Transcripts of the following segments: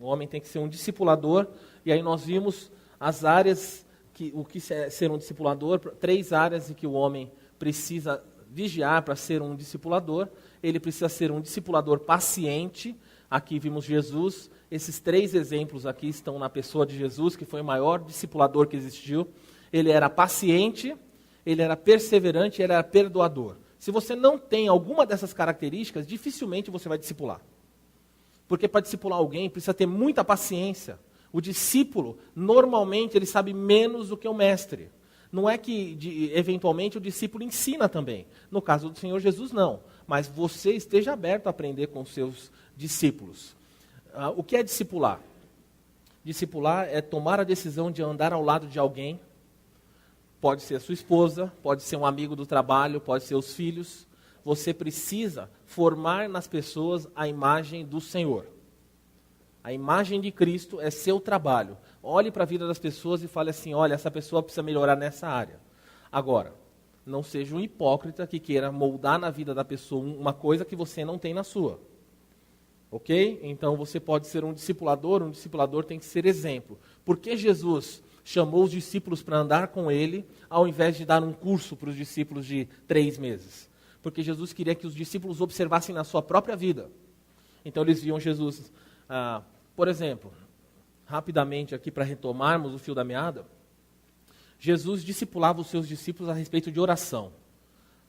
O homem tem que ser um discipulador, e aí nós vimos as áreas, o que é ser um discipulador, 3 áreas em que o homem precisa vigiar para ser um discipulador. Ele precisa ser um discipulador paciente. Aqui vimos Jesus, esses 3 exemplos aqui estão na pessoa de Jesus, que foi o maior discipulador que existiu. Ele era paciente, ele era perseverante, ele era perdoador. Se você não tem alguma dessas características, dificilmente você vai discipular. Porque para discipular alguém precisa ter muita paciência. O discípulo, normalmente, ele sabe menos do que o mestre. Não é que, eventualmente, o discípulo ensina também. No caso do Senhor Jesus, não. Mas você esteja aberto a aprender com os seus discípulos. O que é discipular? Discipular é tomar a decisão de andar ao lado de alguém. Pode ser a sua esposa, pode ser um amigo do trabalho, pode ser os filhos. Você precisa formar nas pessoas a imagem do Senhor. A imagem de Cristo é seu trabalho. Olhe para a vida das pessoas e fale assim, olha, essa pessoa precisa melhorar nessa área. Agora, não seja um hipócrita que queira moldar na vida da pessoa uma coisa que você não tem na sua. Ok? Então você pode ser um discipulador tem que ser exemplo. Por que Jesus chamou os discípulos para andar com ele, ao invés de dar um curso para os discípulos de 3 meses? Porque Jesus queria que os discípulos observassem na sua própria vida. Então eles viam Jesus, por exemplo, rapidamente aqui para retomarmos o fio da meada, Jesus discipulava os seus discípulos a respeito de oração.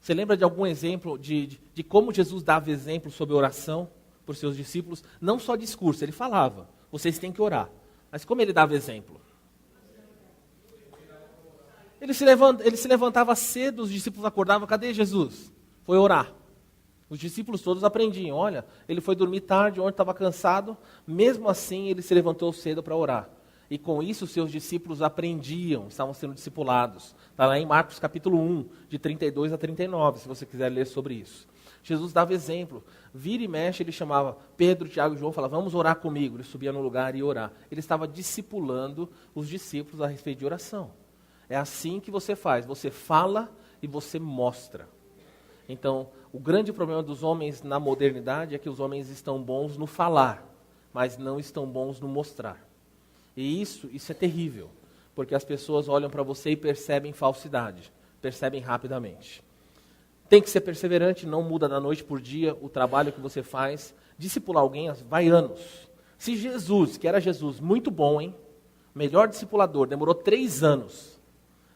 Você lembra de algum exemplo de como Jesus dava exemplo sobre oração para os seus discípulos? Não só discurso, ele falava, vocês têm que orar. Mas como ele dava exemplo? Ele se levantava cedo, os discípulos acordavam, cadê Jesus? Foi orar. Os discípulos todos aprendiam, olha, ele foi dormir tarde, ontem estava cansado, mesmo assim ele se levantou cedo para orar. E com isso os seus discípulos aprendiam, estavam sendo discipulados. Está lá em Marcos capítulo 1, de 32 a 39, se você quiser ler sobre isso. Jesus dava exemplo, vira e mexe, ele chamava Pedro, Tiago e João, falava, vamos orar comigo. Ele subia no lugar e ia orar. Ele estava discipulando os discípulos a respeito de oração. É assim que você faz, você fala e você mostra. Então, o grande problema dos homens na modernidade é que os homens estão bons no falar, mas não estão bons no mostrar. E isso é terrível, porque as pessoas olham para você e percebem falsidade, percebem rapidamente. Tem que ser perseverante, não muda da noite por dia o trabalho que você faz. Discipular alguém vai anos. Se Jesus, que era Jesus, muito bom, hein? Melhor discipulador, demorou 3 anos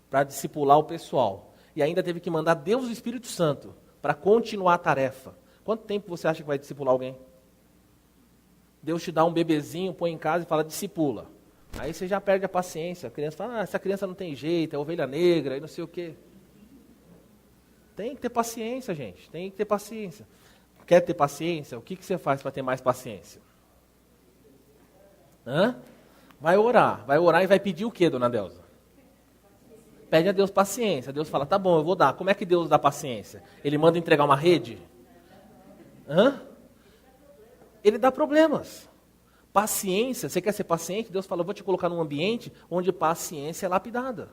para discipular o pessoal. E ainda teve que mandar Deus e o Espírito Santo para continuar a tarefa. Quanto tempo você acha que vai discipular alguém? Deus te dá um bebezinho, põe em casa e fala, discipula. Aí você já perde a paciência. A criança fala, essa criança não tem jeito, é ovelha negra, e não sei o quê. Tem que ter paciência, gente. Tem que ter paciência. Quer ter paciência? O que você faz para ter mais paciência? Vai orar e vai pedir o quê, dona Delza? Pede a Deus paciência. Deus fala, tá bom, eu vou dar. Como é que Deus dá paciência? Ele manda entregar uma rede? Ele dá problemas. Paciência, você quer ser paciente? Deus fala, eu vou te colocar num ambiente onde paciência é lapidada.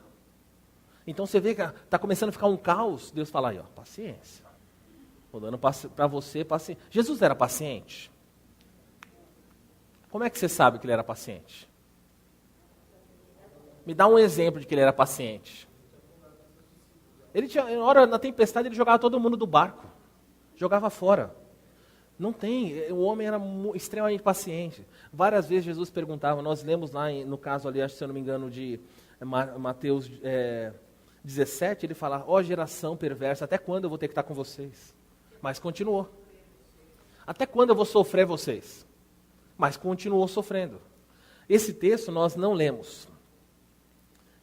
Então você vê que está começando a ficar um caos. Deus fala aí, ó, paciência. Vou dando para você paciência. Jesus era paciente? Como é que você sabe que ele era paciente? Me dá um exemplo de que ele era paciente. Ele tinha, na tempestade, ele jogava todo mundo do barco. Jogava fora. Não tem, o homem era extremamente paciente. Várias vezes Jesus perguntava, nós lemos lá, no caso ali, se eu não me engano, de Mateus 17, ele fala, ó geração perversa, até quando eu vou ter que estar com vocês? Mas continuou. Até quando eu vou sofrer vocês? Mas continuou sofrendo. Esse texto nós não lemos.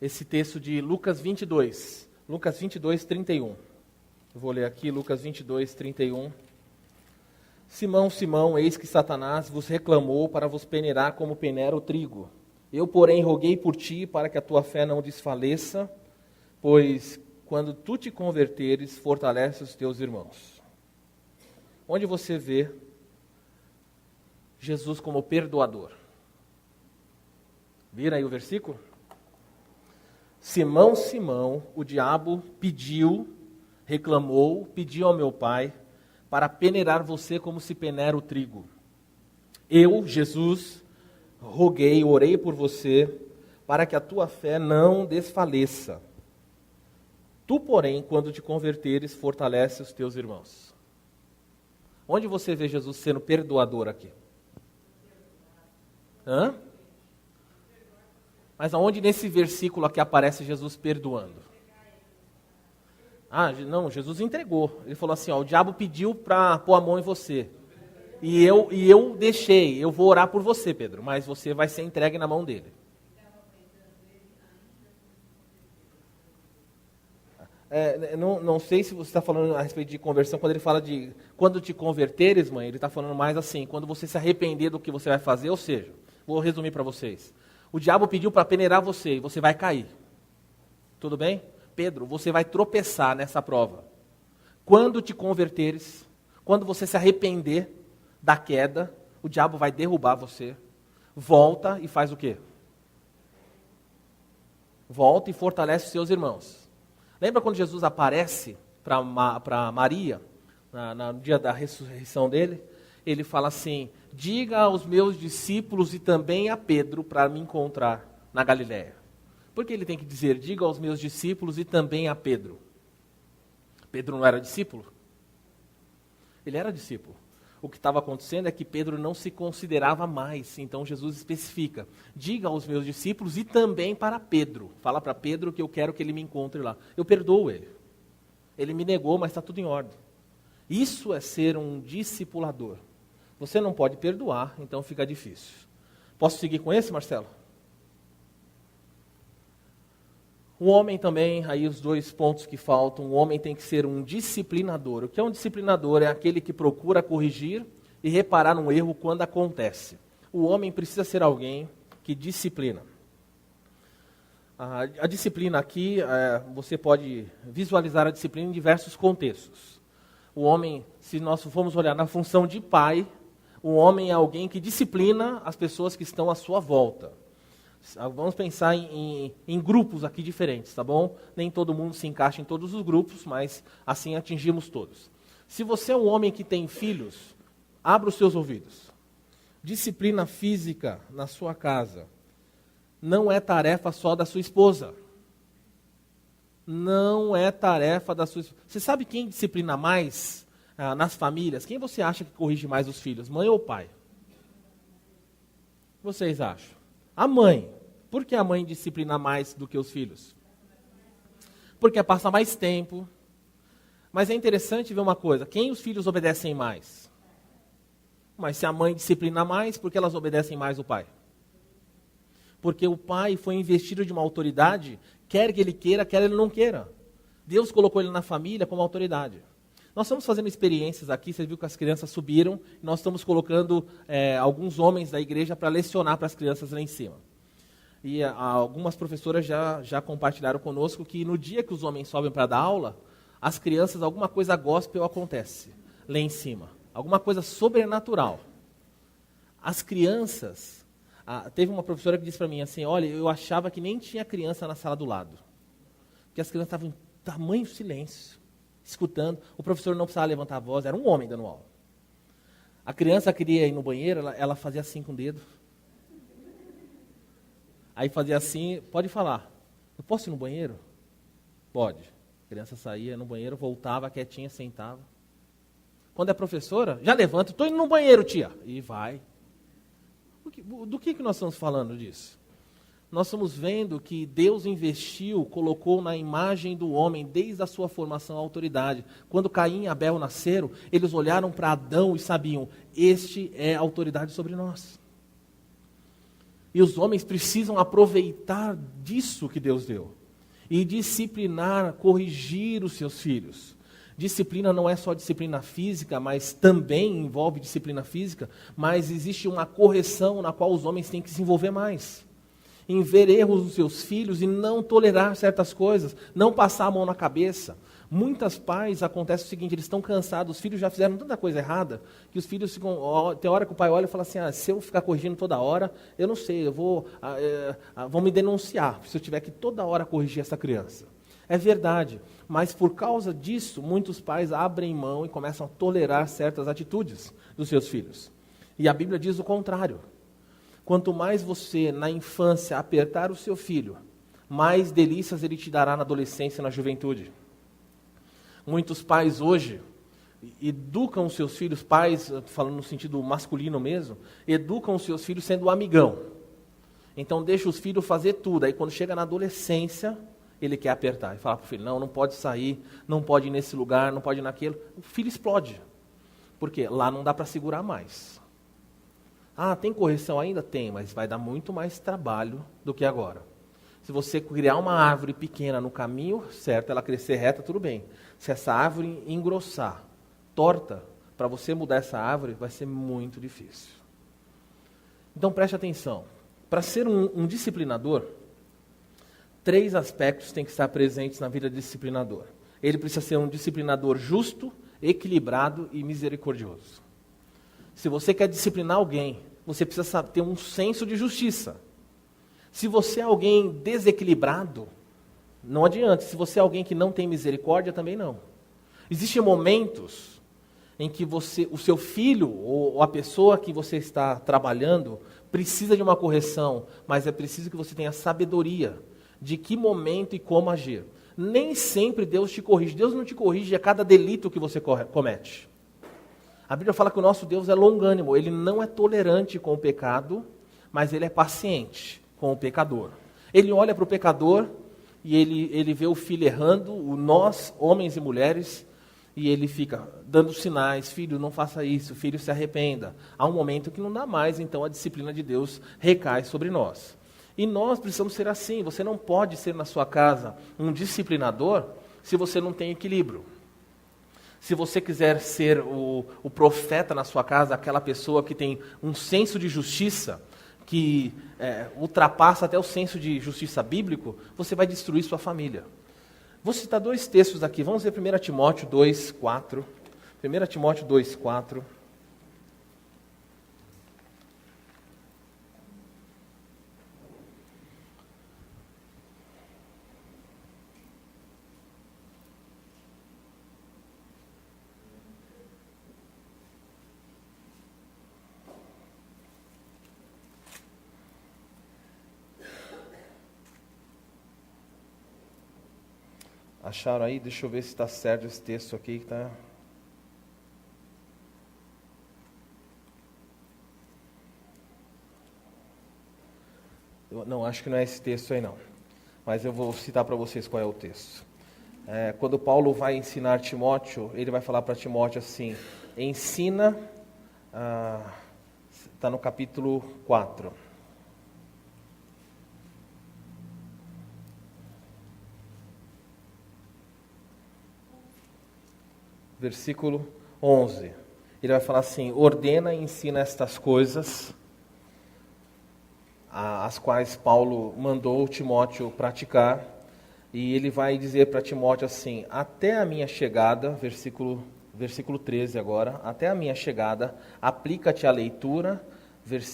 Esse texto de Lucas 22, 31. Eu vou ler aqui, Lucas 22, 31. Simão, Simão, eis que Satanás vos reclamou para vos peneirar como peneira o trigo. Eu, porém, roguei por ti para que a tua fé não desfaleça, pois quando tu te converteres, fortalece os teus irmãos. Onde você vê Jesus como perdoador? Vira aí o versículo? Simão, Simão, o diabo reclamou, pediu ao meu pai, para peneirar você como se peneira o trigo. Eu, Jesus, roguei, orei por você, para que a tua fé não desfaleça. Tu, porém, quando te converteres, fortalece os teus irmãos. Onde você vê Jesus sendo perdoador aqui? Hã? Mas aonde nesse versículo aqui aparece Jesus perdoando? Não, Jesus entregou. Ele falou assim, o diabo pediu para pôr a mão em você. E eu deixei, eu vou orar por você, Pedro, mas você vai ser entregue na mão dele. Não sei se você está falando a respeito de conversão, quando ele fala de quando te converteres, mãe, ele está falando mais assim, quando você se arrepender do que você vai fazer, ou seja, vou resumir para vocês. O diabo pediu para peneirar você e você vai cair. Tudo bem? Pedro, você vai tropeçar nessa prova. Quando te converteres, quando você se arrepender da queda, o diabo vai derrubar você. Volta e faz o quê? Volta e fortalece os seus irmãos. Lembra quando Jesus aparece para Maria, no dia da ressurreição dele? Ele fala assim, diga aos meus discípulos e também a Pedro para me encontrar na Galiléia. Por que ele tem que dizer, diga aos meus discípulos e também a Pedro? Pedro não era discípulo? Ele era discípulo. O que estava acontecendo é que Pedro não se considerava mais. Então Jesus especifica, diga aos meus discípulos e também para Pedro. Fala para Pedro que eu quero que ele me encontre lá. Eu perdoo ele. Ele me negou, mas está tudo em ordem. Isso é ser um discipulador. Você não pode perdoar, então fica difícil. Posso seguir com esse, Marcelo? O homem também, aí os dois pontos que faltam, o homem tem que ser um disciplinador. O que é um disciplinador? É aquele que procura corrigir e reparar um erro quando acontece. O homem precisa ser alguém que disciplina. A disciplina aqui, você pode visualizar a disciplina em diversos contextos. O homem, se nós formos olhar na função de pai, o homem é alguém que disciplina as pessoas que estão à sua volta. Vamos pensar em grupos aqui diferentes, tá bom? Nem todo mundo se encaixa em todos os grupos, mas assim atingimos todos. Se você é um homem que tem filhos, abra os seus ouvidos. Disciplina física na sua casa não é tarefa só da sua esposa. Não é tarefa da sua esposa. Você sabe quem disciplina mais nas famílias? Quem você acha que corrige mais os filhos, mãe ou pai? Vocês acham? A mãe. Por que a mãe disciplina mais do que os filhos? Porque passa mais tempo. Mas é interessante ver uma coisa. Quem os filhos obedecem mais? Mas se a mãe disciplina mais, por que elas obedecem mais o pai? Porque o pai foi investido de uma autoridade, quer que ele queira, quer ele não queira. Deus colocou ele na família como autoridade. Nós estamos fazendo experiências aqui, você viu que as crianças subiram, nós estamos colocando alguns homens da igreja para lecionar para as crianças lá em cima. E algumas professoras já compartilharam conosco que no dia que os homens sobem para dar aula, as crianças, alguma coisa gospel acontece lá em cima. Alguma coisa sobrenatural. As crianças, teve uma professora que disse para mim assim, olha, eu achava que nem tinha criança na sala do lado. Porque as crianças estavam em tamanho silêncio, escutando. O professor não precisava levantar a voz, era um homem dando aula. A criança queria ir no banheiro, ela fazia assim com o dedo. Aí fazia assim, pode falar, eu posso ir no banheiro? Pode. A criança saía no banheiro, voltava quietinha, sentava. Quando é professora, já levanta, estou indo no banheiro, tia. E vai. Do que nós estamos falando disso? Nós estamos vendo que Deus investiu, colocou na imagem do homem, desde a sua formação, a autoridade. Quando Caim e Abel nasceram, eles olharam para Adão e sabiam, este é a autoridade sobre nós. E os homens precisam aproveitar disso que Deus deu. E disciplinar, corrigir os seus filhos. Disciplina não é só disciplina física, mas também envolve disciplina física, mas existe uma correção na qual os homens têm que se envolver mais. Em ver erros dos seus filhos e não tolerar certas coisas, não passar a mão na cabeça. Muitos pais, acontece o seguinte, eles estão cansados, os filhos já fizeram tanta coisa errada, que os filhos ficam, tem hora que o pai olha e fala assim, se eu ficar corrigindo toda hora, eu não sei, vão me denunciar, se eu tiver que toda hora corrigir essa criança. É verdade, mas por causa disso, muitos pais abrem mão e começam a tolerar certas atitudes dos seus filhos. E a Bíblia diz o contrário. Quanto mais você, na infância, apertar o seu filho, mais delícias ele te dará na adolescência e na juventude. Muitos pais hoje educam os seus filhos, pais, falando no sentido masculino mesmo, educam os seus filhos sendo amigão. Então deixa os filhos fazer tudo. Aí quando chega na adolescência, ele quer apertar. E fala para o filho, não pode sair, não pode ir nesse lugar, não pode ir naquilo. O filho explode. Por quê? Lá não dá para segurar mais. Ah, tem correção ainda? Tem, mas vai dar muito mais trabalho do que agora. Se você criar uma árvore pequena no caminho certo, ela crescer reta, tudo bem. Se essa árvore engrossar, torta, para você mudar essa árvore, vai ser muito difícil. Então preste atenção. Para ser um disciplinador, 3 aspectos têm que estar presentes na vida do disciplinador. Ele precisa ser um disciplinador justo, equilibrado e misericordioso. Se você quer disciplinar alguém, você precisa ter um senso de justiça. Se você é alguém desequilibrado, não adianta. Se você é alguém que não tem misericórdia, também não. Existem momentos em que o seu filho ou a pessoa que você está trabalhando precisa de uma correção, mas é preciso que você tenha sabedoria de que momento e como agir. Nem sempre Deus te corrige. Deus não te corrige a cada delito que você comete. A Bíblia fala que o nosso Deus é longânimo. Ele não é tolerante com o pecado, mas ele é paciente com o pecador. Ele olha para o pecador e ele vê o filho errando, nós, homens e mulheres, e ele fica dando sinais, filho, não faça isso, filho, se arrependa. Há um momento que não dá mais, então a disciplina de Deus recai sobre nós. E nós precisamos ser assim. Você não pode ser na sua casa um disciplinador se você não tem equilíbrio. Se você quiser ser o profeta na sua casa, aquela pessoa que tem um senso de justiça, que ultrapassa até o senso de justiça bíblico, você vai destruir sua família. Vou citar 2 textos aqui. Vamos ver 1 Timóteo 2, 4. 1 Timóteo 2, 4. Acharam aí? Deixa eu ver se está certo esse texto aqui. Tá? Não, acho que não é esse texto aí não. Mas eu vou citar para vocês qual é o texto. Quando Paulo vai ensinar Timóteo, ele vai falar para Timóteo assim, ensina, está no capítulo 4. Versículo 11, ele vai falar assim, ordena e ensina estas coisas, as quais Paulo mandou Timóteo praticar, e ele vai dizer para Timóteo assim, até a minha chegada, versículo 13 agora, até a minha chegada, aplica-te à leitura,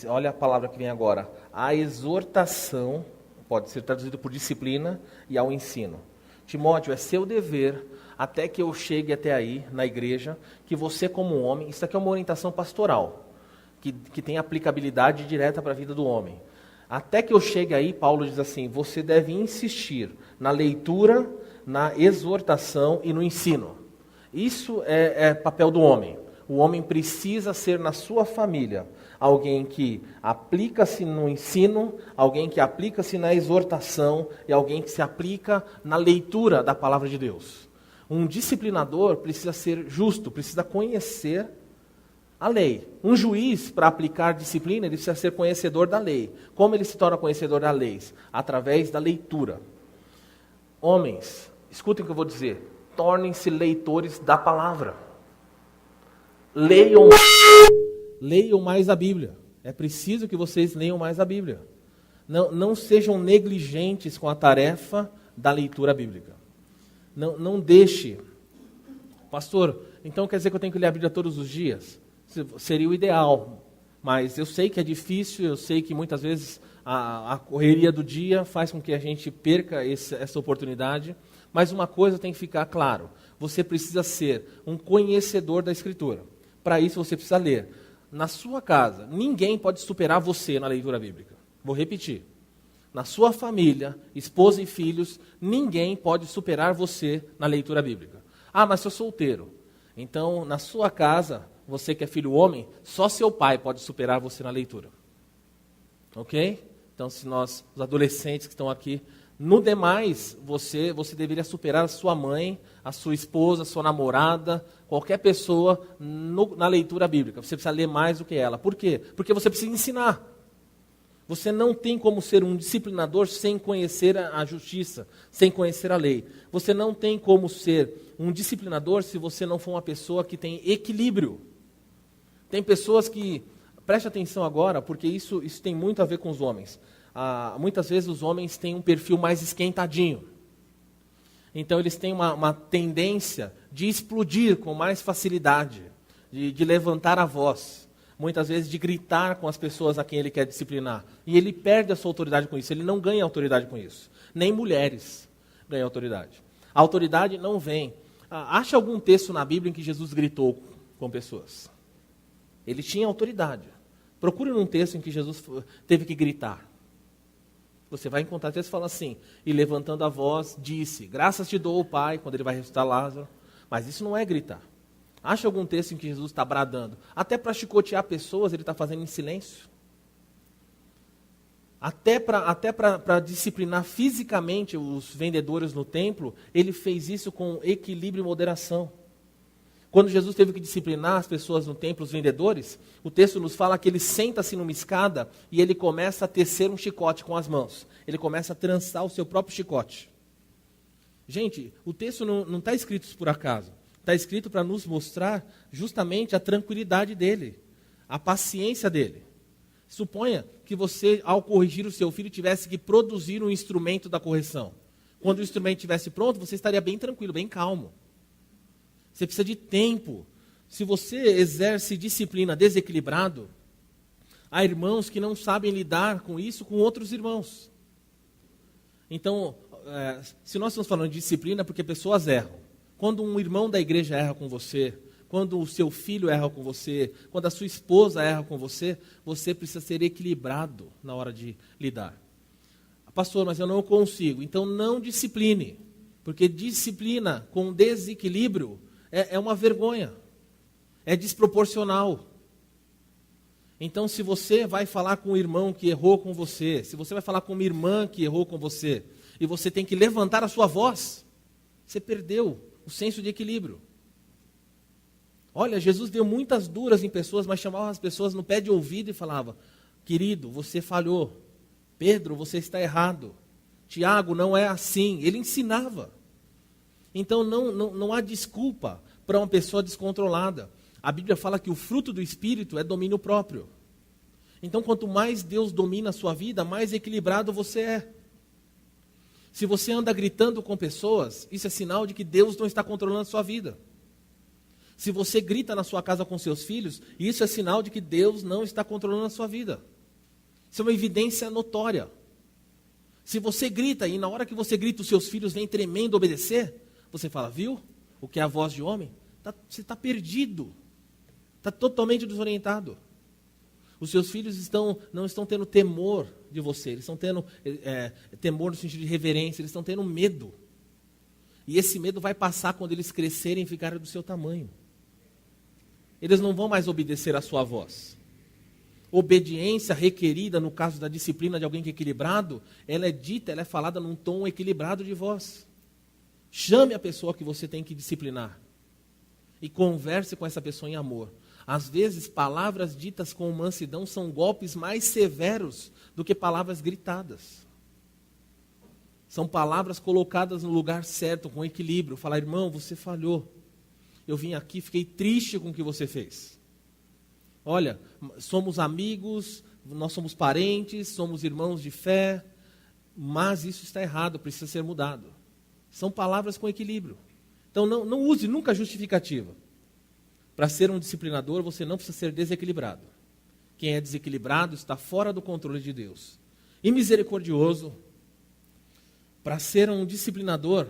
olha a palavra que vem agora, a exortação, pode ser traduzido por disciplina, e ao ensino. Timóteo, é seu dever, até que eu chegue até aí, na igreja, que você como homem, isso aqui é uma orientação pastoral, que tem aplicabilidade direta para a vida do homem. Até que eu chegue aí, Paulo diz assim, você deve insistir na leitura, na exortação e no ensino. Isso é papel do homem. O homem precisa ser na sua família alguém que aplica-se no ensino, alguém que aplica-se na exortação e alguém que se aplica na leitura da palavra de Deus. Um disciplinador precisa ser justo, precisa conhecer a lei. Um juiz, para aplicar disciplina, ele precisa ser conhecedor da lei. Como ele se torna conhecedor da lei? Através da leitura. Homens, escutem o que eu vou dizer. Tornem-se leitores da palavra. Leiam mais a Bíblia. É preciso que vocês leiam mais a Bíblia. Não sejam negligentes com a tarefa da leitura bíblica. Não deixe. Pastor, então quer dizer que eu tenho que ler a Bíblia todos os dias? Seria o ideal. Mas eu sei que é difícil, eu sei que muitas vezes a correria do dia faz com que a gente perca essa oportunidade. Mas uma coisa tem que ficar claro. Você precisa ser um conhecedor da Escritura. Para isso você precisa ler. na sua casa, ninguém pode superar você na leitura bíblica. Vou repetir. Na sua família, esposa e filhos, ninguém pode superar você na leitura bíblica. Ah, mas sou solteiro. Então, na sua casa, você que é filho homem, só seu pai pode superar você na leitura. Ok? Então, se nós, os adolescentes que estão aqui, no demais, você deveria superar a sua mãe, a sua esposa, a sua namorada, qualquer pessoa na leitura bíblica. Você precisa ler mais do que ela. Por quê? Porque você precisa ensinar. Você não tem como ser um disciplinador sem conhecer a justiça, sem conhecer a lei. Você não tem como ser um disciplinador se você não for uma pessoa que tem equilíbrio. Tem pessoas que, preste atenção agora, porque isso tem muito a ver com os homens. Muitas vezes os homens têm um perfil mais esquentadinho. Então eles têm uma tendência de explodir com mais facilidade, de levantar a voz. Muitas vezes de gritar com as pessoas a quem ele quer disciplinar. E ele perde a sua autoridade com isso, ele não ganha autoridade com isso. Nem mulheres ganham autoridade. A autoridade não vem. Acha algum texto na Bíblia em que Jesus gritou com pessoas? Ele tinha autoridade. Procure num texto em que Jesus teve que gritar. Você vai encontrar texto que fala assim, e levantando a voz, disse, graças te dou, Pai, quando ele vai ressuscitar Lázaro. Mas isso não é gritar. Acha algum texto em que Jesus está bradando? Até para chicotear pessoas, ele está fazendo em silêncio. Até para disciplinar fisicamente os vendedores no templo, ele fez isso com equilíbrio e moderação. Quando Jesus teve que disciplinar as pessoas no templo, os vendedores, o texto nos fala que ele senta-se numa escada e ele começa a tecer um chicote com as mãos. Ele começa a trançar o seu próprio chicote. Gente, o texto não está escrito por acaso. Está escrito para nos mostrar justamente a tranquilidade dele, a paciência dele. Suponha que você, ao corrigir o seu filho, tivesse que produzir um instrumento da correção. Quando o instrumento estivesse pronto, você estaria bem tranquilo, bem calmo. Você precisa de tempo. Se você exerce disciplina desequilibrado, há irmãos que não sabem lidar com isso com outros irmãos. Então, se nós estamos falando de disciplina, é porque pessoas erram. Quando um irmão da igreja erra com você, quando o seu filho erra com você, quando a sua esposa erra com você, você precisa ser equilibrado na hora de lidar. Pastor, mas eu não consigo. Então não discipline, porque disciplina com desequilíbrio é uma vergonha, é desproporcional. Então se você vai falar com um irmão que errou com você, se você vai falar com uma irmã que errou com você, e você tem que levantar a sua voz, você perdeu o senso de equilíbrio. Olha, Jesus deu muitas duras em pessoas, mas chamava as pessoas no pé de ouvido e falava, querido, você falhou. Pedro, você está errado. Tiago, não é assim. Ele ensinava. Então não há desculpa para uma pessoa descontrolada. A Bíblia fala que o fruto do Espírito é domínio próprio. Então quanto mais Deus domina a sua vida, mais equilibrado você é. Se você anda gritando com pessoas, isso é sinal de que Deus não está controlando a sua vida. Se você grita na sua casa com seus filhos, isso é sinal de que Deus não está controlando a sua vida. Isso é uma evidência notória. Se você grita e na hora que você grita os seus filhos vêm tremendo obedecer, você fala, viu? O que é a voz de homem? Você está perdido. Está totalmente desorientado. Os seus filhos não estão tendo temor de você, eles estão tendo temor no sentido de reverência, eles estão tendo medo. E esse medo vai passar quando eles crescerem e ficarem do seu tamanho. Eles não vão mais obedecer à sua voz. Obediência requerida, no caso da disciplina de alguém que é equilibrado, ela é falada num tom equilibrado de voz. Chame a pessoa que você tem que disciplinar. E converse com essa pessoa em amor. Às vezes, palavras ditas com mansidão são golpes mais severos do que palavras gritadas. São palavras colocadas no lugar certo, com equilíbrio. Falar, irmão, você falhou. Eu vim aqui, fiquei triste com o que você fez. Olha, somos amigos, nós somos parentes, somos irmãos de fé, mas isso está errado, precisa ser mudado. São palavras com equilíbrio. Então não use nunca justificativa. Para ser um disciplinador, você não precisa ser desequilibrado. Quem é desequilibrado está fora do controle de Deus. E misericordioso, para ser um disciplinador,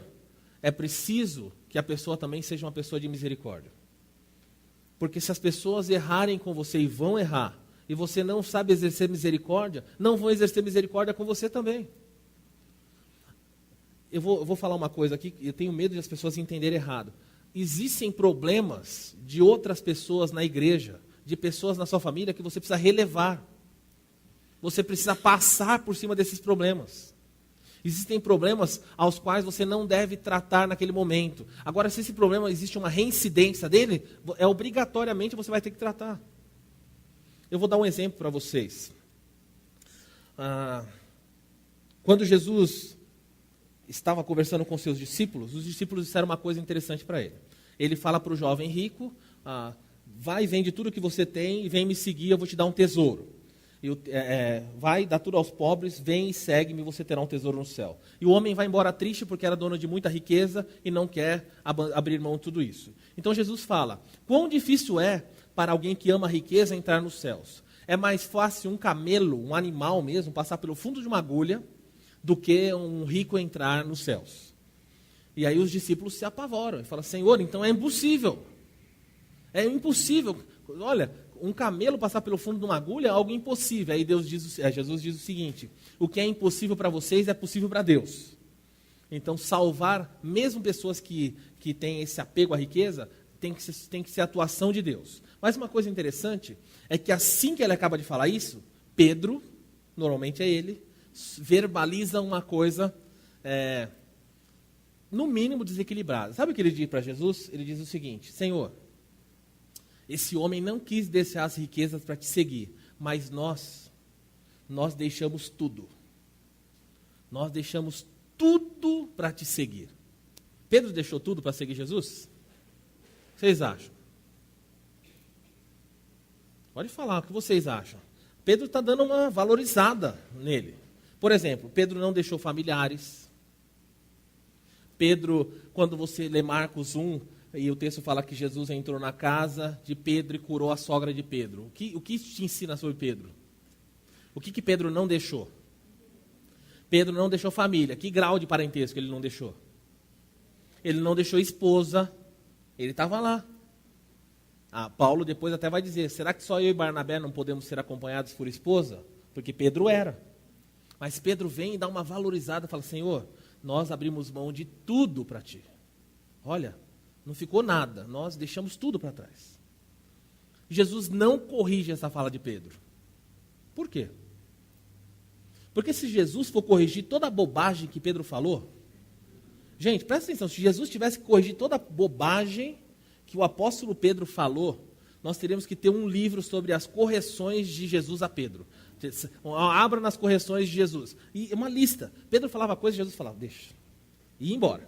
é preciso que a pessoa também seja uma pessoa de misericórdia. Porque se as pessoas errarem com você e vão errar, e você não sabe exercer misericórdia, não vão exercer misericórdia com você também. Eu vou falar uma coisa aqui, eu tenho medo de as pessoas entenderem errado. Existem problemas de outras pessoas na igreja, de pessoas na sua família, que você precisa relevar. Você precisa passar por cima desses problemas. Existem problemas aos quais você não deve tratar naquele momento. Agora, se esse problema existe uma reincidência dele, obrigatoriamente você vai ter que tratar. Eu vou dar um exemplo para vocês. Quando Jesus estava conversando com seus discípulos, os discípulos disseram uma coisa interessante para ele. Ele fala para o jovem rico, vai, vende tudo que você tem e vem me seguir, eu vou te dar um tesouro. Vai, dá tudo aos pobres, vem e segue-me, você terá um tesouro no céu. E o homem vai embora triste porque era dono de muita riqueza e não quer abrir mão de tudo isso. Então Jesus fala, quão difícil é para alguém que ama a riqueza entrar nos céus. É mais fácil um camelo, um animal mesmo, passar pelo fundo de uma agulha, do que um rico entrar nos céus. E aí os discípulos se apavoram e falam, Senhor, então é impossível. É impossível. Olha, um camelo passar pelo fundo de uma agulha é algo impossível. Aí Jesus diz o seguinte, o que é impossível para vocês é possível para Deus. Então salvar mesmo pessoas que têm esse apego à riqueza, tem que ser a atuação de Deus. Mas uma coisa interessante é que assim que ele acaba de falar isso, Pedro, normalmente é ele, verbaliza uma coisa, no mínimo desequilibrada. Sabe o que ele diz para Jesus? Ele diz o seguinte, Senhor, esse homem não quis deixar as riquezas para te seguir, mas nós deixamos tudo. Nós deixamos tudo para te seguir. Pedro deixou tudo para seguir Jesus? Vocês acham? Pode falar o que vocês acham. Pedro está dando uma valorizada nele. Por exemplo, Pedro não deixou familiares. Pedro, quando você lê Marcos 1, e o texto fala que Jesus entrou na casa de Pedro e curou a sogra de Pedro. O que isso te ensina sobre Pedro? O que Pedro não deixou? Pedro não deixou família. Que grau de parentesco ele não deixou? Ele não deixou esposa. Ele estava lá. Paulo depois até vai dizer, será que só eu e Barnabé não podemos ser acompanhados por esposa? Porque Pedro era. Mas Pedro vem e dá uma valorizada e fala, Senhor, nós abrimos mão de tudo para ti. Olha, não ficou nada, nós deixamos tudo para trás. Jesus não corrige essa fala de Pedro. Por quê? Porque se Jesus for corrigir toda a bobagem que Pedro falou, gente, presta atenção, se Jesus tivesse que corrigir toda a bobagem que o apóstolo Pedro falou, nós teríamos que ter um livro sobre as correções de Jesus a Pedro. Abra nas correções de Jesus. E uma lista. Pedro falava coisa e Jesus falava, deixa. E ia embora.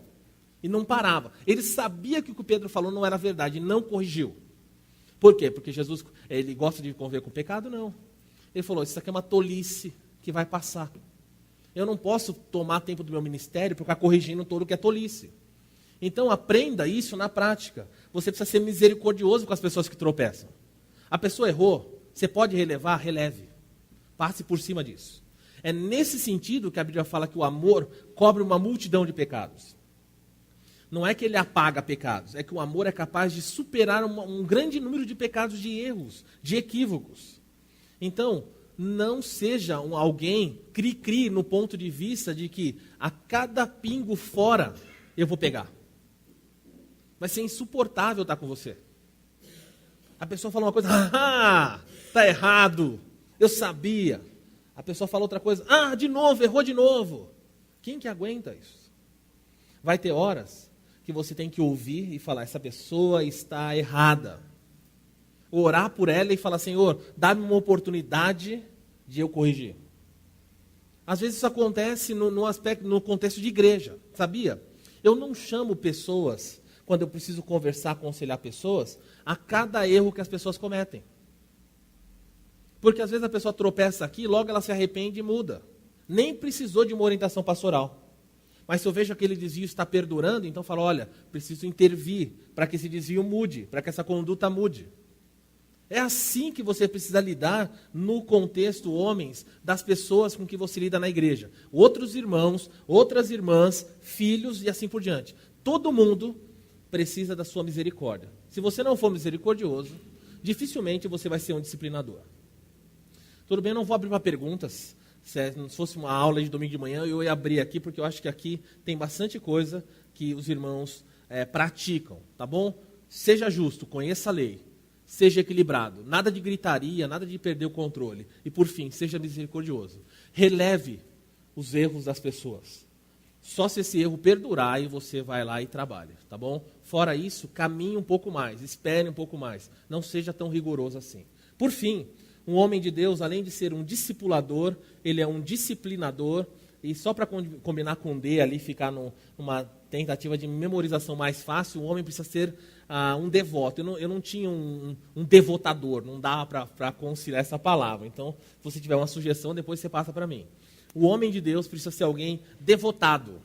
E não parava. Ele sabia que o que o Pedro falou não era verdade e não corrigiu. Por quê? Porque Jesus, ele gosta de conviver com o pecado? Não. Ele falou, isso aqui é uma tolice que vai passar. Eu não posso tomar tempo do meu ministério para ficar corrigindo todo o que é tolice. Então aprenda isso na prática. Você precisa ser misericordioso com as pessoas que tropeçam. A pessoa errou, você pode relevar? Releve. Passe por cima disso. É nesse sentido que a Bíblia fala que o amor cobre uma multidão de pecados. Não é que ele apaga pecados, é que o amor é capaz de superar um grande número de pecados, de erros, de equívocos. Então, não seja alguém cri-cri no ponto de vista de que a cada pingo fora eu vou pegar. Vai ser insuportável estar com você. A pessoa fala uma coisa, está errado, eu sabia. A pessoa fala outra coisa, de novo, errou de novo. Quem que aguenta isso? Vai ter horas que você tem que ouvir e falar, essa pessoa está errada. Orar por ela e falar, Senhor, dá-me uma oportunidade de eu corrigir. Às vezes isso acontece no contexto de igreja, sabia? Eu não chamo pessoas, quando eu preciso conversar, aconselhar pessoas, a cada erro que as pessoas cometem. Porque às vezes a pessoa tropeça aqui, logo ela se arrepende e muda. Nem precisou de uma orientação pastoral. Mas se eu vejo aquele desvio está perdurando, então eu falo, olha, preciso intervir para que esse desvio mude, para que essa conduta mude. É assim que você precisa lidar no contexto, homens, das pessoas com que você lida na igreja. Outros irmãos, outras irmãs, filhos e assim por diante. Todo mundo precisa da sua misericórdia. Se você não for misericordioso, dificilmente você vai ser um disciplinador. Tudo bem, eu não vou abrir para perguntas. Se fosse uma aula de domingo de manhã, eu ia abrir aqui, porque eu acho que aqui tem bastante coisa que os irmãos praticam, tá bom? Seja justo, conheça a lei, seja equilibrado, nada de gritaria, nada de perder o controle. E por fim, seja misericordioso. Releve os erros das pessoas. Só se esse erro perdurar e você vai lá e trabalha, tá bom? Fora isso, caminhe um pouco mais, espere um pouco mais. Não seja tão rigoroso assim. Por fim, um homem de Deus, além de ser um discipulador, ele é um disciplinador. E só para combinar com D ali, ficar numa tentativa de memorização mais fácil, o homem precisa ser um devoto. Eu não tinha um devotador, não dava para conciliar essa palavra. Então, se você tiver uma sugestão, depois você passa para mim. O homem de Deus precisa ser alguém devotado.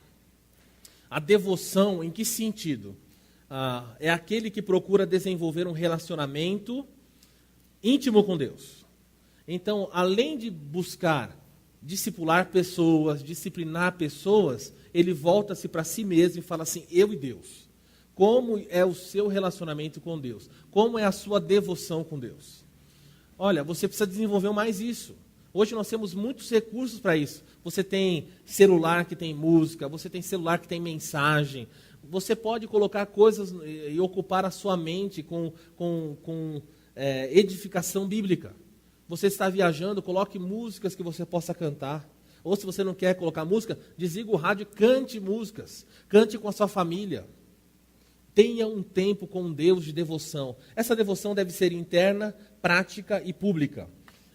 A devoção, em que sentido? É aquele que procura desenvolver um relacionamento íntimo com Deus. Então, além de buscar discipular pessoas, disciplinar pessoas, ele volta-se para si mesmo e fala assim, eu e Deus. Como é o seu relacionamento com Deus? Como é a sua devoção com Deus? Olha, você precisa desenvolver mais isso. Hoje nós temos muitos recursos para isso. Você tem celular que tem música, você tem celular que tem mensagem. Você pode colocar coisas e ocupar a sua mente com edificação bíblica. Você está viajando, coloque músicas que você possa cantar. Ou se você não quer colocar música, desliga o rádio e cante músicas. Cante com a sua família. Tenha um tempo com Deus de devoção. Essa devoção deve ser interna, prática e pública.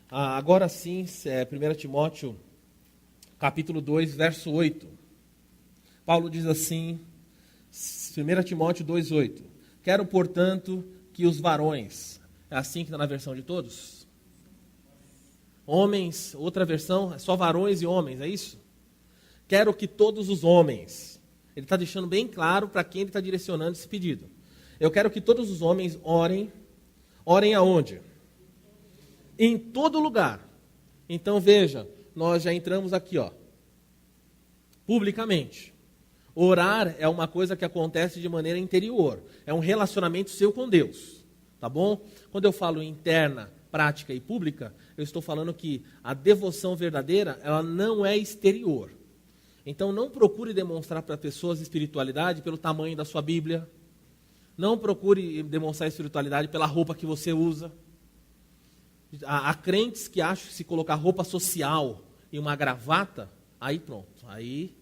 Agora sim, 1 Timóteo, capítulo 2, verso 8. Paulo diz assim, 1 Timóteo 2, 8. Quero, portanto, que os varões, é assim que está na versão de todos? Homens, outra versão, é só varões e homens, é isso? Quero que todos os homens, ele está deixando bem claro para quem ele está direcionando esse pedido. Eu quero que todos os homens orem aonde? Em todo lugar. Então veja, nós já entramos aqui, publicamente. Orar é uma coisa que acontece de maneira interior, é um relacionamento seu com Deus, tá bom? Quando eu falo interna, prática e pública, eu estou falando que a devoção verdadeira, ela não é exterior. Então não procure demonstrar para pessoas espiritualidade pelo tamanho da sua Bíblia, não procure demonstrar espiritualidade pela roupa que você usa. Há crentes que acham que se colocar roupa social e uma gravata, aí pronto, aí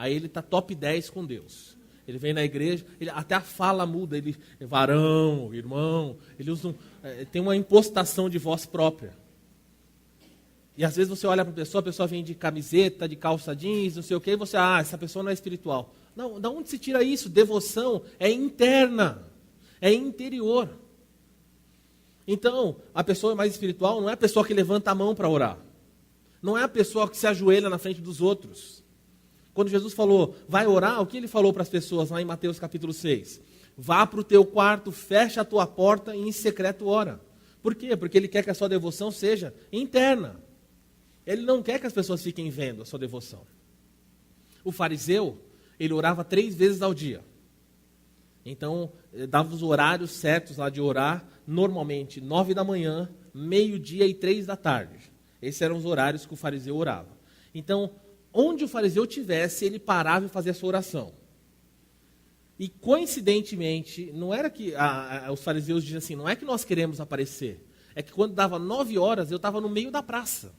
ele está top 10 com Deus. Ele vem na igreja, até a fala muda, ele é varão, irmão, ele usa tem uma impostação de voz própria. E às vezes você olha para a pessoa vem de camiseta, de calça jeans, não sei o quê, e você, essa pessoa não é espiritual. Não, da onde se tira isso? Devoção é interna, é interior. Então, a pessoa mais espiritual não é a pessoa que levanta a mão para orar. Não é a pessoa que se ajoelha na frente dos outros. Quando Jesus falou, vai orar, o que ele falou para as pessoas lá em Mateus capítulo 6? Vá para o teu quarto, fecha a tua porta e em secreto ora. Por quê? Porque ele quer que a sua devoção seja interna. Ele não quer que as pessoas fiquem vendo a sua devoção. O fariseu, ele orava 3 vezes ao dia. Então, dava os horários certos lá de orar, normalmente 9 da manhã, meio-dia e 3 da tarde. Esses eram os horários que o fariseu orava. Então, onde o fariseu tivesse, ele parava e fazia a sua oração. E coincidentemente, não era que os fariseus diziam assim, não é que nós queremos aparecer, é que quando dava 9 horas, eu estava no meio da praça.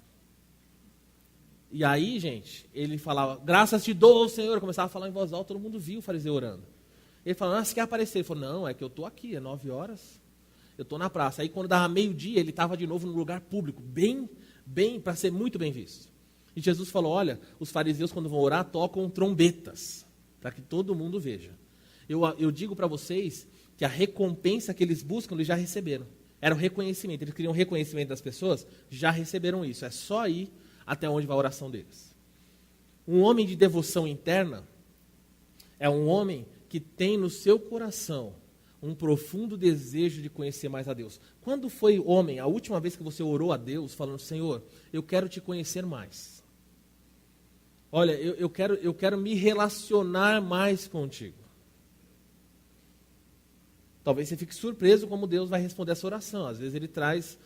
E aí, gente, ele falava, graças te dou, Senhor. Eu começava a falar em voz alta, todo mundo viu o fariseu orando. Ele falou, você quer aparecer? Ele falou, não, é que eu estou aqui, é 9 horas, eu estou na praça. Aí quando dava meio-dia, ele estava de novo no lugar público, bem, para ser muito bem visto. E Jesus falou, olha, os fariseus quando vão orar tocam trombetas, para que todo mundo veja. Eu digo para vocês que a recompensa que eles buscam, eles já receberam. Era o reconhecimento, eles queriam o reconhecimento das pessoas, já receberam isso. É só ir até onde vai a oração deles. Um homem de devoção interna é um homem que tem no seu coração um profundo desejo de conhecer mais a Deus. Quando foi, homem, a última vez que você orou a Deus, falando, Senhor, eu quero te conhecer mais. Olha, eu quero me relacionar mais contigo. Talvez você fique surpreso como Deus vai responder essa oração. Às vezes ele traz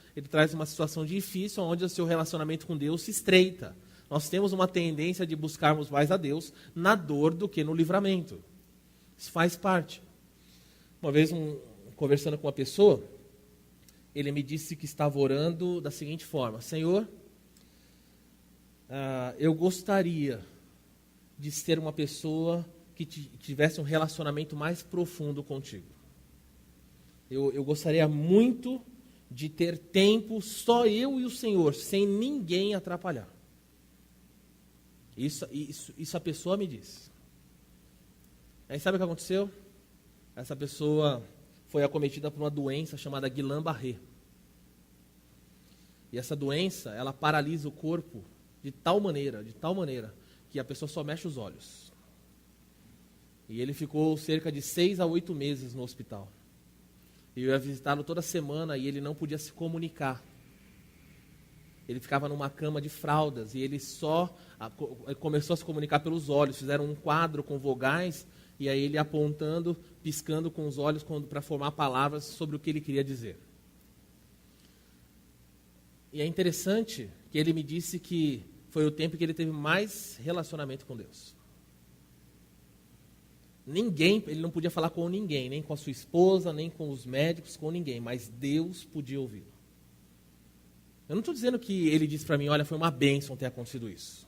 uma situação difícil onde o seu relacionamento com Deus se estreita. Nós temos uma tendência de buscarmos mais a Deus na dor do que no livramento. Isso faz parte. Uma vez, conversando com uma pessoa, ele me disse que estava orando da seguinte forma: Senhor, eu gostaria de ser uma pessoa que tivesse um relacionamento mais profundo contigo. Eu gostaria muito de ter tempo só eu e o Senhor, sem ninguém atrapalhar. Isso a pessoa me disse. Aí sabe o que aconteceu? Essa pessoa foi acometida por uma doença chamada Guillain-Barré. E essa doença, ela paralisa o corpo de tal maneira, que a pessoa só mexe os olhos. E ele ficou cerca de 6 a 8 meses no hospital. E eu ia visitá-lo toda semana e ele não podia se comunicar. Ele ficava numa cama de fraldas e ele começou a se comunicar pelos olhos. Fizeram um quadro com vogais e aí ele apontando, piscando com os olhos para formar palavras sobre o que ele queria dizer. E é interessante que ele me disse que foi o tempo que ele teve mais relacionamento com Deus. Ele não podia falar com ninguém, nem com a sua esposa, nem com os médicos, com ninguém, mas Deus podia ouvi-lo. Eu não estou dizendo que ele disse para mim, olha, foi uma bênção ter acontecido isso.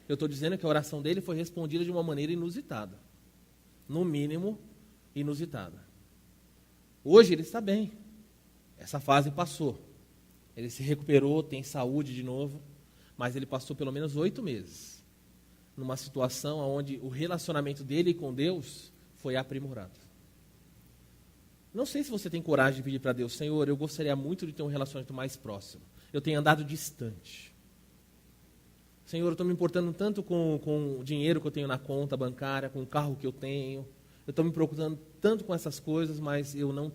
Eu estou dizendo que a oração dele foi respondida de uma maneira inusitada. No mínimo, inusitada. Hoje ele está bem. Essa fase passou. Ele se recuperou, tem saúde de novo, mas ele passou pelo menos 8 meses numa situação onde o relacionamento dele com Deus foi aprimorado. Não sei se você tem coragem de pedir para Deus, Senhor, eu gostaria muito de ter um relacionamento mais próximo. Eu tenho andado distante. Senhor, eu estou me importando tanto com o dinheiro que eu tenho na conta bancária, com o carro que eu tenho. Eu estou me preocupando tanto com essas coisas, mas eu não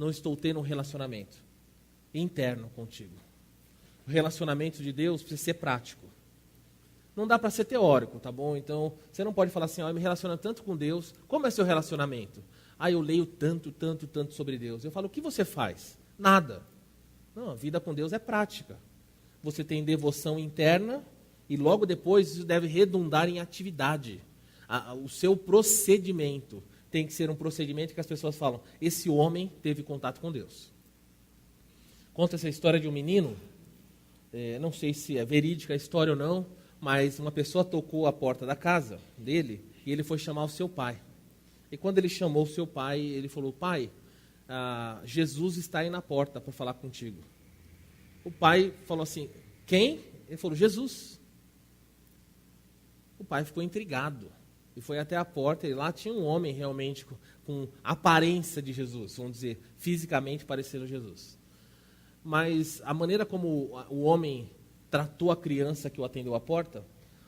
estou tendo um relacionamento interno contigo. O relacionamento de Deus precisa ser prático. Não dá para ser teórico, tá bom? Então, você não pode falar assim, eu me relaciono tanto com Deus. Como é seu relacionamento? Eu leio tanto sobre Deus. Eu falo, o que você faz? Nada. Não, a vida com Deus é prática. Você tem devoção interna e logo depois isso deve redundar em atividade. O seu procedimento tem que ser um procedimento que as pessoas falam, esse homem teve contato com Deus. Conta essa história de um menino, não sei se é verídica a história ou não, mas uma pessoa tocou a porta da casa dele e ele foi chamar o seu pai. E quando ele chamou o seu pai, ele falou, pai, Jesus está aí na porta para falar contigo. O pai falou assim, quem? Ele falou, Jesus. O pai ficou intrigado e foi até a porta e lá tinha um homem realmente com aparência de Jesus, vamos dizer, fisicamente parecendo Jesus. Mas a maneira como o homem tratou a criança que o atendeu à porta,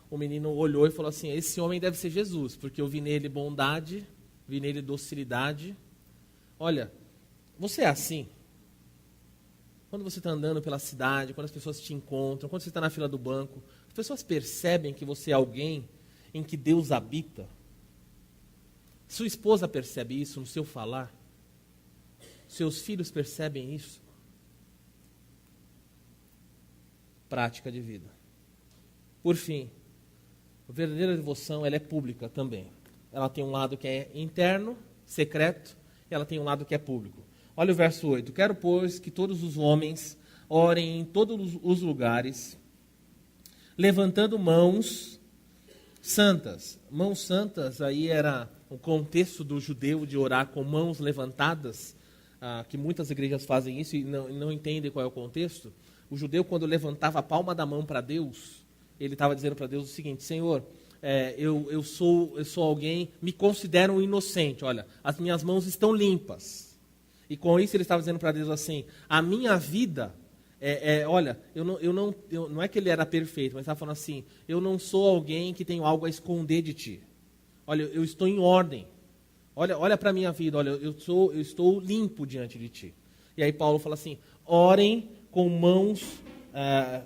o menino olhou e falou assim, esse homem deve ser Jesus, porque eu vi nele bondade, vi nele docilidade. Olha, você é assim? Quando você está andando pela cidade, quando as pessoas te encontram, quando você está na fila do banco, as pessoas percebem que você é alguém em que Deus habita? Sua esposa percebe isso no seu falar? Seus filhos percebem isso? Prática de vida. Por fim, a verdadeira devoção ela é pública também. Ela tem um lado que é interno, secreto, e ela tem um lado que é público. Olha o verso 8. Quero, pois, que todos os homens orem em todos os lugares, levantando mãos santas. Mãos santas, aí era o contexto do judeu de orar com mãos levantadas, que muitas igrejas fazem isso e não entendem qual é o contexto. O judeu, quando levantava a palma da mão para Deus, ele estava dizendo para Deus o seguinte, Senhor, eu sou alguém, me considero um inocente, olha, as minhas mãos estão limpas. E com isso ele estava dizendo para Deus assim, a minha vida, olha, não é que ele era perfeito, mas estava falando assim, eu não sou alguém que tenho algo a esconder de ti. Olha, eu estou em ordem. Olha para a minha vida, olha, eu estou limpo diante de ti. E aí Paulo fala assim, orem com mãos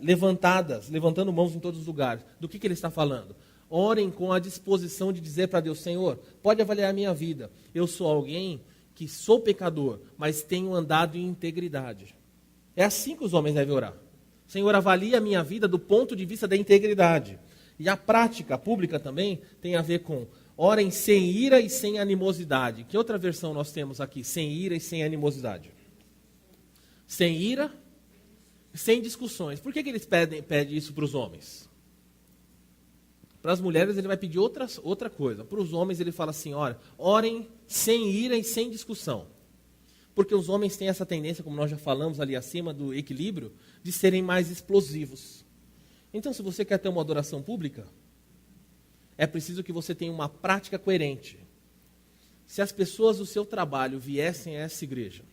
levantadas, levantando mãos em todos os lugares. Do que ele está falando? Orem com a disposição de dizer para Deus, Senhor, pode avaliar a minha vida. Eu sou alguém que sou pecador, mas tenho andado em integridade. É assim que os homens devem orar. Senhor, avalia a minha vida do ponto de vista da integridade. E a prática pública também tem a ver com orem sem ira e sem animosidade. Que outra versão nós temos aqui? Sem ira e sem animosidade. Sem ira, sem discussões. Por que eles pedem isso para os homens? Para as mulheres ele vai pedir outra coisa. Para os homens ele fala assim, olha, orem sem ira e sem discussão. Porque os homens têm essa tendência, como nós já falamos ali acima do equilíbrio, de serem mais explosivos. Então, se você quer ter uma adoração pública, é preciso que você tenha uma prática coerente. Se as pessoas do seu trabalho viessem a essa igreja,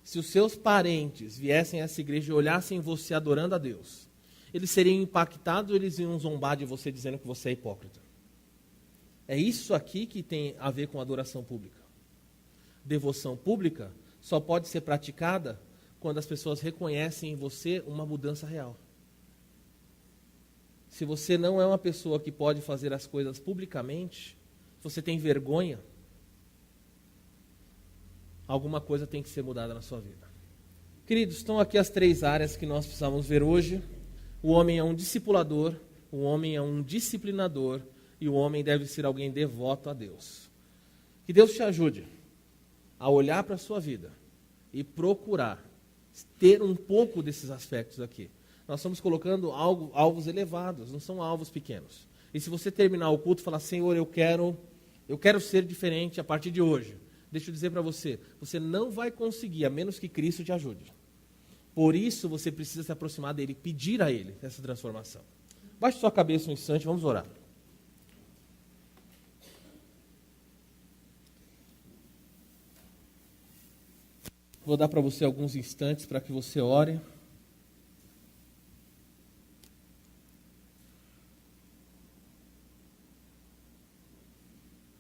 se os seus parentes viessem a essa igreja e olhassem você adorando a Deus, eles seriam impactados, eles iam zombar de você dizendo que você é hipócrita. É isso aqui que tem a ver com adoração pública. Devoção pública só pode ser praticada quando as pessoas reconhecem em você uma mudança real. Se você não é uma pessoa que pode fazer as coisas publicamente, se você tem vergonha, alguma coisa tem que ser mudada na sua vida. Queridos, estão aqui as 3 áreas que nós precisamos ver hoje. O homem é um discipulador, o homem é um disciplinador e o homem deve ser alguém devoto a Deus. Que Deus te ajude a olhar para a sua vida e procurar ter um pouco desses aspectos aqui. Nós estamos colocando alvos elevados, não são alvos pequenos. E se você terminar o culto e falar, Senhor, eu quero ser diferente a partir de hoje, deixa eu dizer para você, você não vai conseguir, a menos que Cristo te ajude. Por isso você precisa se aproximar dele, pedir a ele essa transformação. Baixe sua cabeça um instante, vamos orar. Vou dar para você alguns instantes para que você ore.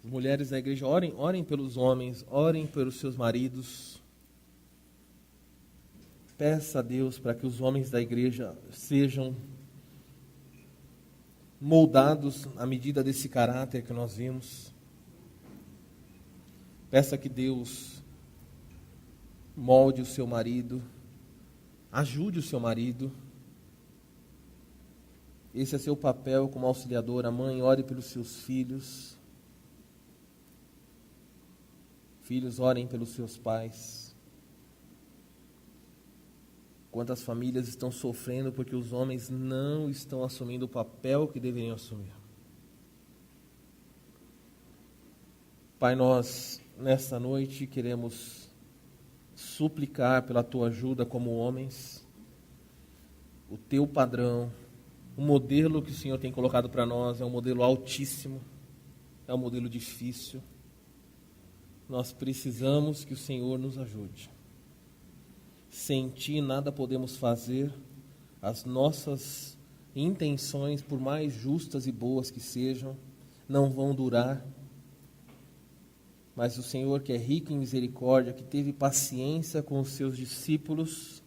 As mulheres da igreja, orem pelos homens, orem pelos seus maridos. Peça a Deus para que os homens da igreja sejam moldados à medida desse caráter que nós vimos. Peça que Deus molde o seu marido, ajude o seu marido. Esse é seu papel como auxiliadora. Mãe, ore pelos seus filhos. Filhos, orem pelos seus pais. Quantas famílias estão sofrendo porque os homens não estão assumindo o papel que deveriam assumir. Pai, nós, nesta noite, queremos suplicar pela Tua ajuda como homens, o Teu padrão, o modelo que o Senhor tem colocado para nós é um modelo altíssimo, é um modelo difícil. Nós precisamos que o Senhor nos ajude. Sem Ti nada podemos fazer. As nossas intenções, por mais justas e boas que sejam, não vão durar. Mas o Senhor, que é rico em misericórdia, que teve paciência com os seus discípulos,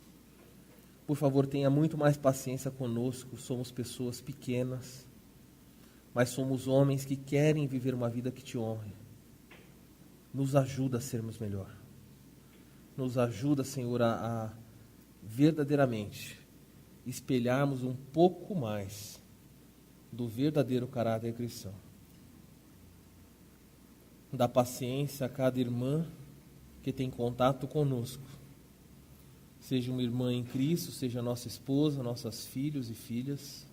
por favor, tenha muito mais paciência conosco. Somos pessoas pequenas, mas somos homens que querem viver uma vida que Te honre. Nos ajuda a sermos melhor. Nos ajuda, Senhor, a verdadeiramente espelharmos um pouco mais do verdadeiro caráter cristão. Dá paciência a cada irmã que tem contato conosco. Seja uma irmã em Cristo, seja nossa esposa, nossos filhos e filhas.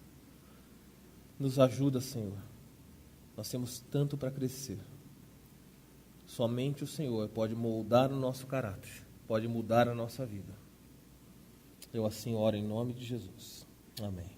Nos ajuda, Senhor. Nós temos tanto para crescer. Somente o Senhor pode moldar o nosso caráter, pode mudar a nossa vida. Eu assim oro em nome de Jesus. Amém.